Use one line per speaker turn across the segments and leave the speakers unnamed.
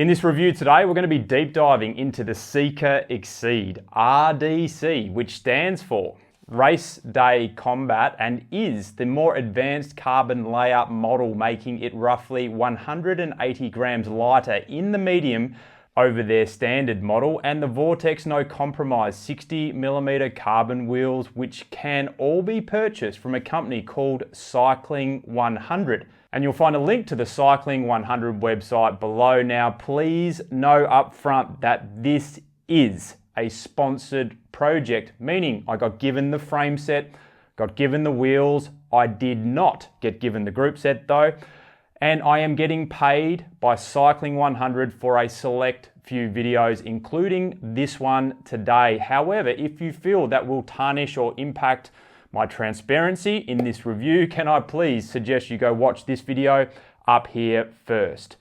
In this review today, we're going to be deep diving into the SEKA Exceed RDC, which stands for Race Day Combat and is the more advanced carbon layup model, making it roughly 180 grams lighter in the medium over their standard model, and the Vortex No Compromise 60mm carbon wheels, which can all be purchased from a company called Cycling 100. And you'll find a link to the Cycling 100 website below. Now, please know up front that this is a sponsored project, meaning I got given the frame set, got given the wheels. I did not get given the group set though. And I am getting paid by Cycling 100 for a select few videos, including this one today. However, if you feel that will tarnish or impact my transparency in this review, can I please suggest you go watch this video up here first.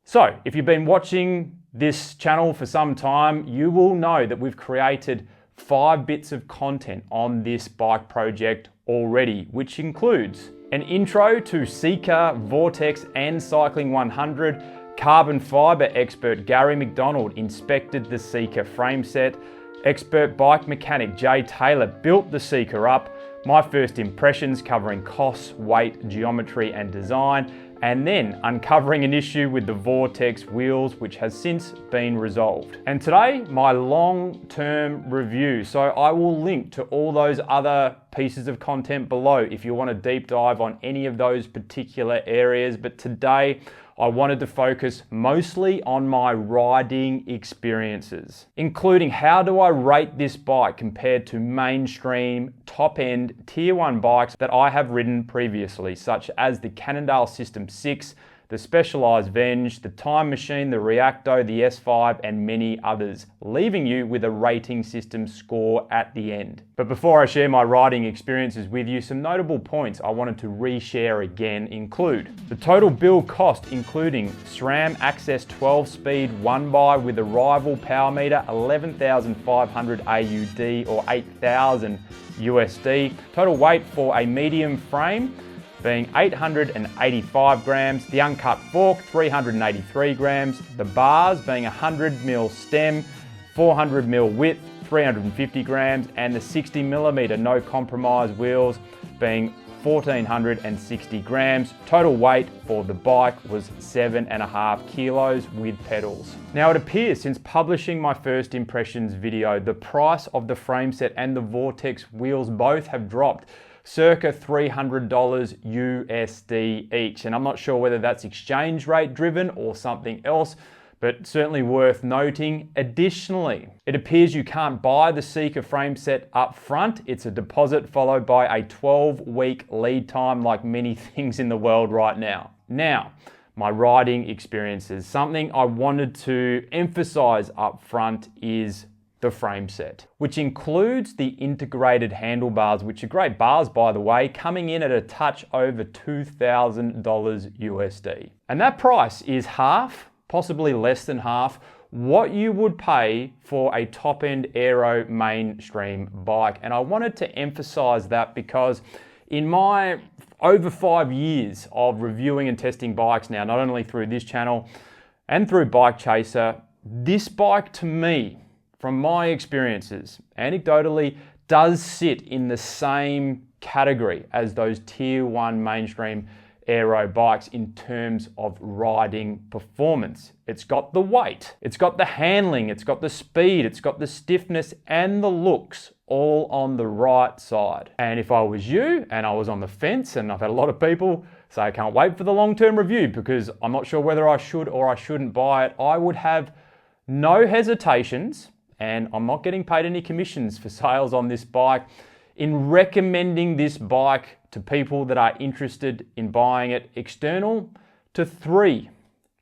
So, if you've been watching this channel for some time, you will know that we've created 5 bits of content on this bike project already, which includes an intro to SEKA, Vortex and Cycling 100. Carbon fiber expert Gary McDonald inspected the SEKA frame set. Expert bike mechanic Jay Taylor built the SEKA up. My first impressions covering costs, weight, geometry and design, and then uncovering an issue with the Vortex wheels, which has since been resolved. And today, my long-term review. So I will link to all those other pieces of content below if you want to deep dive on any of those particular areas. But today, I wanted to focus mostly on my riding experiences, including how do I rate this bike compared to mainstream top-end Tier 1 bikes that I have ridden previously, such as the Cannondale SystemSix, the Specialized Venge, the Timemachine, the Reacto, the S5, and many others, leaving you with a rating system score at the end. But before I share my riding experiences with you, some notable points I wanted to reshare again include the total build cost, including SRAM Access 12-speed 1x with a rival power meter, 11,500 AUD or 8,000 USD. Total weight for a medium frame being 885 grams, the uncut fork 383 grams, the bars being 100mm stem, 400mm width, 350 grams, and the 60mm no compromise wheels being 1460 grams. Total weight for the bike was 7.5 kilos with pedals. Now it appears since publishing my first impressions video, the price of the frame set and the Vortex wheels both have dropped circa $300 USD each. And I'm not sure whether that's exchange rate driven or something else, but certainly worth noting. Additionally, it appears you can't buy the SEKA frame set up front. It's a deposit followed by a 12-week lead time, like many things in the world right now. Now, my riding experiences. Something I wanted to emphasize up front is the frame set, which includes the integrated handlebars, which are great bars by the way, coming in at a touch over $2,000 USD. And that price is half, possibly less than half, what you would pay for a top-end aero mainstream bike. And I wanted to emphasize that because in my over 5 years of reviewing and testing bikes now, not only through this channel and through Bike Chaser, this bike to me, from my experiences, anecdotally, does sit in the same category as those Tier 1 mainstream aero bikes in terms of riding performance. It's got the weight, it's got the handling, it's got the speed, it's got the stiffness and the looks all on the right side. And if I was you and I was on the fence, and I've had a lot of people say I can't wait for the long-term review because I'm not sure whether I should or I shouldn't buy it, I would have no hesitations, and I'm not getting paid any commissions for sales on this bike, in recommending this bike to people that are interested in buying it, external to 3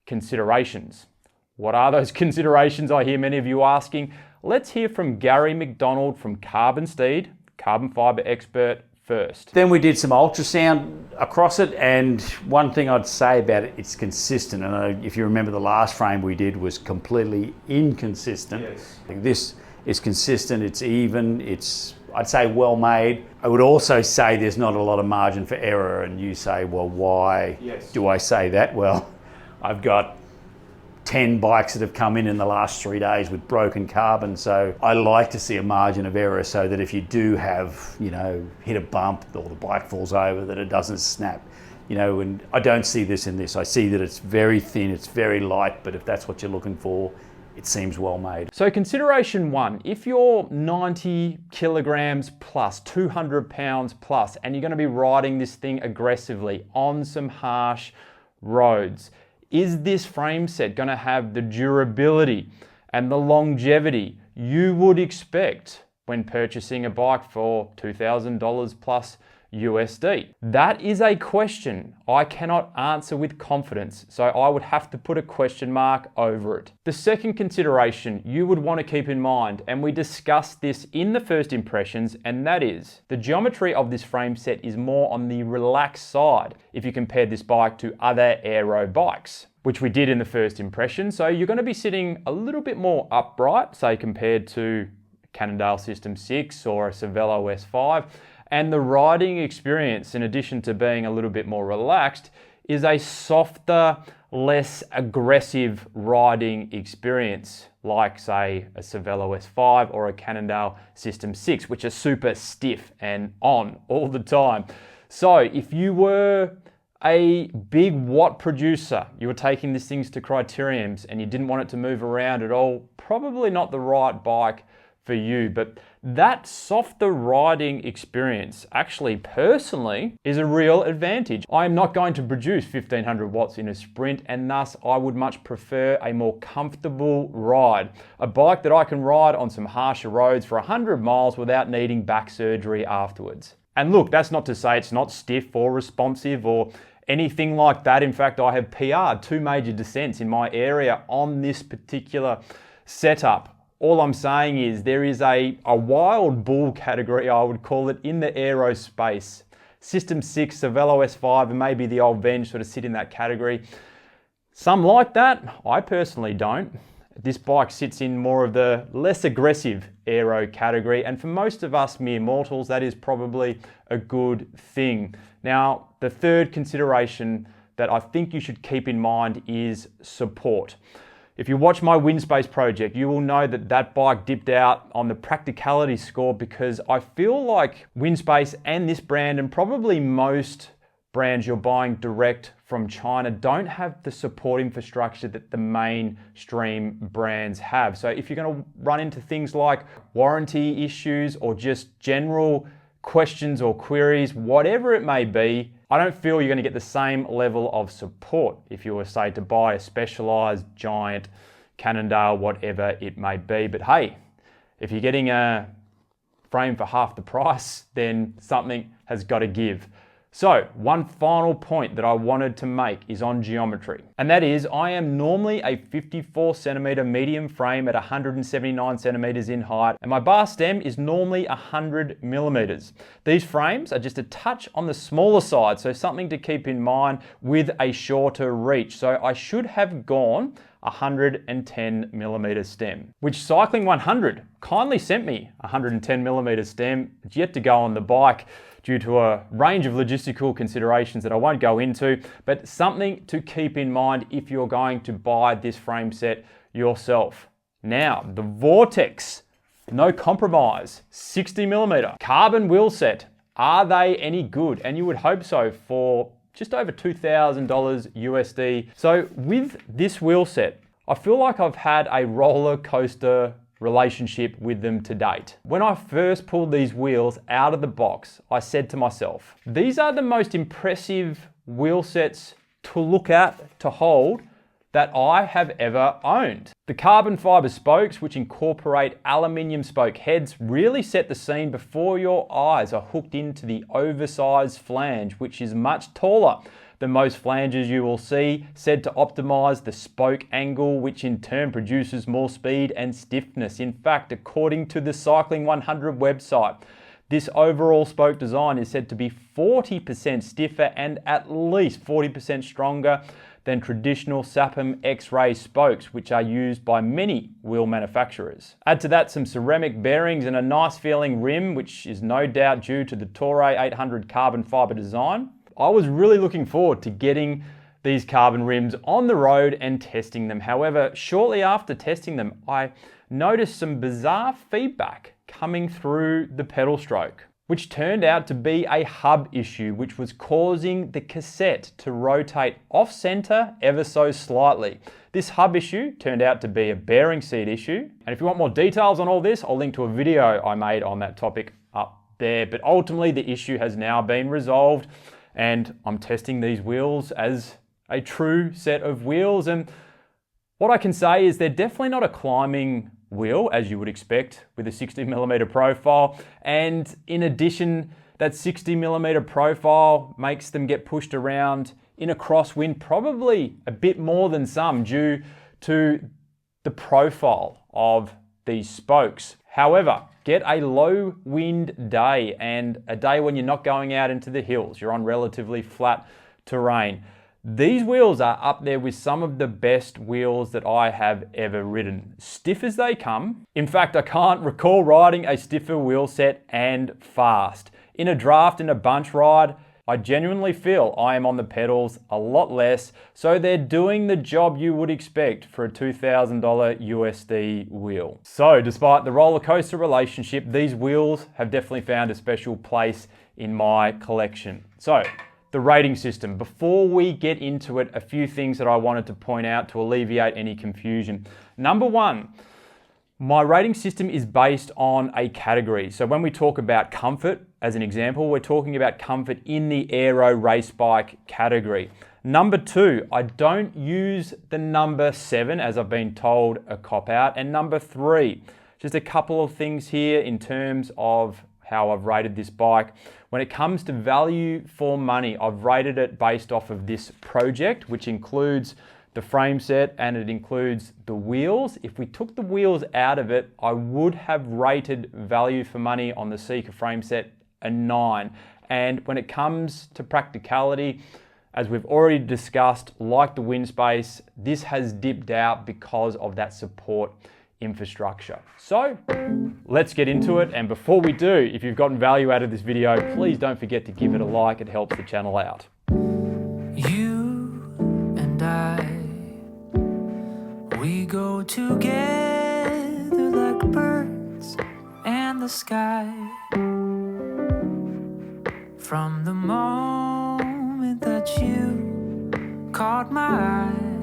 considerations. What are those considerations? I hear many of you asking. Let's hear from Gary McDonald from Carbon Steed, carbon fiber expert, first.
Then we did some ultrasound across it, and one thing I'd say about it, it's consistent. And if you remember, the last frame we did was completely inconsistent.
Yes.
This is consistent, it's even, it's, I'd say, well made. I would also say there's not a lot of margin for error, and you say, well, why do I say that? Well, I've got 10 bikes that have come in the last 3 days with broken carbon. So I like to see a margin of error so that if you do have, hit a bump or the bike falls over, that it doesn't snap. And I don't see this in this. I see that it's very thin, it's very light, but if that's what you're looking for, it seems well made.
So consideration one, if you're 90 kilograms plus, 200 pounds plus, and you're going to be riding this thing aggressively on some harsh roads, is this frame set going to have the durability and the longevity you would expect when purchasing a bike for $2,000 plus USD? That is a question I cannot answer with confidence, so I would have to put a question mark over it. The second consideration you would want to keep in mind, and we discussed this in the first impressions, and that is the geometry of this frame set is more on the relaxed side if you compare this bike to other aero bikes, which we did in the first impression. So you're going to be sitting a little bit more upright, say compared to Cannondale SystemSix or a Cervelo S5. And the riding experience, in addition to being a little bit more relaxed, is a softer, less aggressive riding experience, like say a Cervelo S5 or a Cannondale SystemSix, which are super stiff and on all the time. So if you were a big watt producer, you were taking these things to criteriums and you didn't want it to move around at all, probably not the right bike for you. But that softer riding experience actually personally is a real advantage. I am not going to produce 1500 watts in a sprint, and thus I would much prefer a more comfortable ride. A bike that I can ride on some harsher roads for 100 miles without needing back surgery afterwards. And look, that's not to say it's not stiff or responsive or anything like that. In fact, I have PR'd 2 major descents in my area on this particular setup. All I'm saying is there is a wild bull category, I would call it, in the aerospace. SystemSix, Cervelo S5, and maybe the old Venge sort of sit in that category. Some like that, I personally don't. This bike sits in more of the less aggressive aero category, and for most of us mere mortals, that is probably a good thing. Now, the third consideration that I think you should keep in mind is support. If you watch my Windspace project, you will know that that bike dipped out on the practicality score because I feel like Windspace and this brand, and probably most brands you're buying direct from China, don't have the support infrastructure that the mainstream brands have. So if you're going to run into things like warranty issues or just general questions or queries, whatever it may be, I don't feel you're going to get the same level of support if you were, say, to buy a Specialized, Giant, Cannondale, whatever it may be. But hey, if you're getting a frame for half the price, then something has got to give. So one final point that I wanted to make is on geometry. And that is, I am normally a 54 centimeter medium frame at 179 centimeters in height, and my bar stem is normally 100 millimeters. These frames are just a touch on the smaller side, so something to keep in mind with a shorter reach. So I should have gone 110 millimeter stem, which Cycling 100 kindly sent me 110 millimeter stem. It's yet to go on the bike due to a range of logistical considerations that I won't go into, but something to keep in mind if you're going to buy this frame set yourself. Now, the Vortex, no compromise, 60 millimeter carbon wheel set. Are they any good? And you would hope so for just over $2,000 USD. So with this wheel set, I feel like I've had a roller coaster relationship with them to date. When I first pulled these wheels out of the box, I said to myself, these are the most impressive wheel sets to look at, to hold, that I have ever owned. The carbon fiber spokes, which incorporate aluminium spoke heads, really set the scene before your eyes are hooked into the oversized flange, which is much taller than most flanges you will see, said to optimize the spoke angle, which in turn produces more speed and stiffness. In fact, according to the Cycling 100 website, this overall spoke design is said to be 40% stiffer and at least 40% stronger than traditional SAPM X-ray spokes, which are used by many wheel manufacturers. Add to that some ceramic bearings and a nice feeling rim, which is no doubt due to the Toray 800 carbon fiber design. I was really looking forward to getting these carbon rims on the road and testing them. However, shortly after testing them, I noticed some bizarre feedback coming through the pedal stroke, which turned out to be a hub issue, which was causing the cassette to rotate off center ever so slightly. This hub issue turned out to be a bearing seat issue. And if you want more details on all this, I'll link to a video I made on that topic up there. But ultimately the issue has now been resolved and I'm testing these wheels as a true set of wheels. And what I can say is they're definitely not a climbing wheel, as you would expect with a 60mm profile. And in addition, that 60mm profile makes them get pushed around in a crosswind probably a bit more than some due to the profile of these spokes. However, get a low wind day and a day when you're not going out into the hills, you're on relatively flat terrain. These wheels are up there with some of the best wheels that I have ever ridden. Stiff as they come. In fact, I can't recall riding a stiffer wheel set and fast. In a draft, in a bunch ride, I genuinely feel I am on the pedals a lot less, so they're doing the job you would expect for a $2,000 USD wheel. So despite the roller coaster relationship, these wheels have definitely found a special place in my collection. So, the rating system. Before we get into it, a few things that I wanted to point out to alleviate any confusion. Number one, my rating system is based on a category. So when we talk about comfort, as an example, we're talking about comfort in the aero race bike category. Number two, I don't use the number 7 as I've been told a cop out. And number 3, just a couple of things here in terms of how I've rated this bike. When it comes to value for money, I've rated it based off of this project, which includes the frame set and it includes the wheels. If we took the wheels out of it, I would have rated value for money on the SEKA frame set a 9. And when it comes to practicality, as we've already discussed, like the wind space, this has dipped out because of that support infrastructure. So let's get into it. And before we do, if you've gotten value out of this video, please don't forget to give it a like. It helps the channel out.
You and I, we go together like birds and the sky. From the moment that you caught my eye,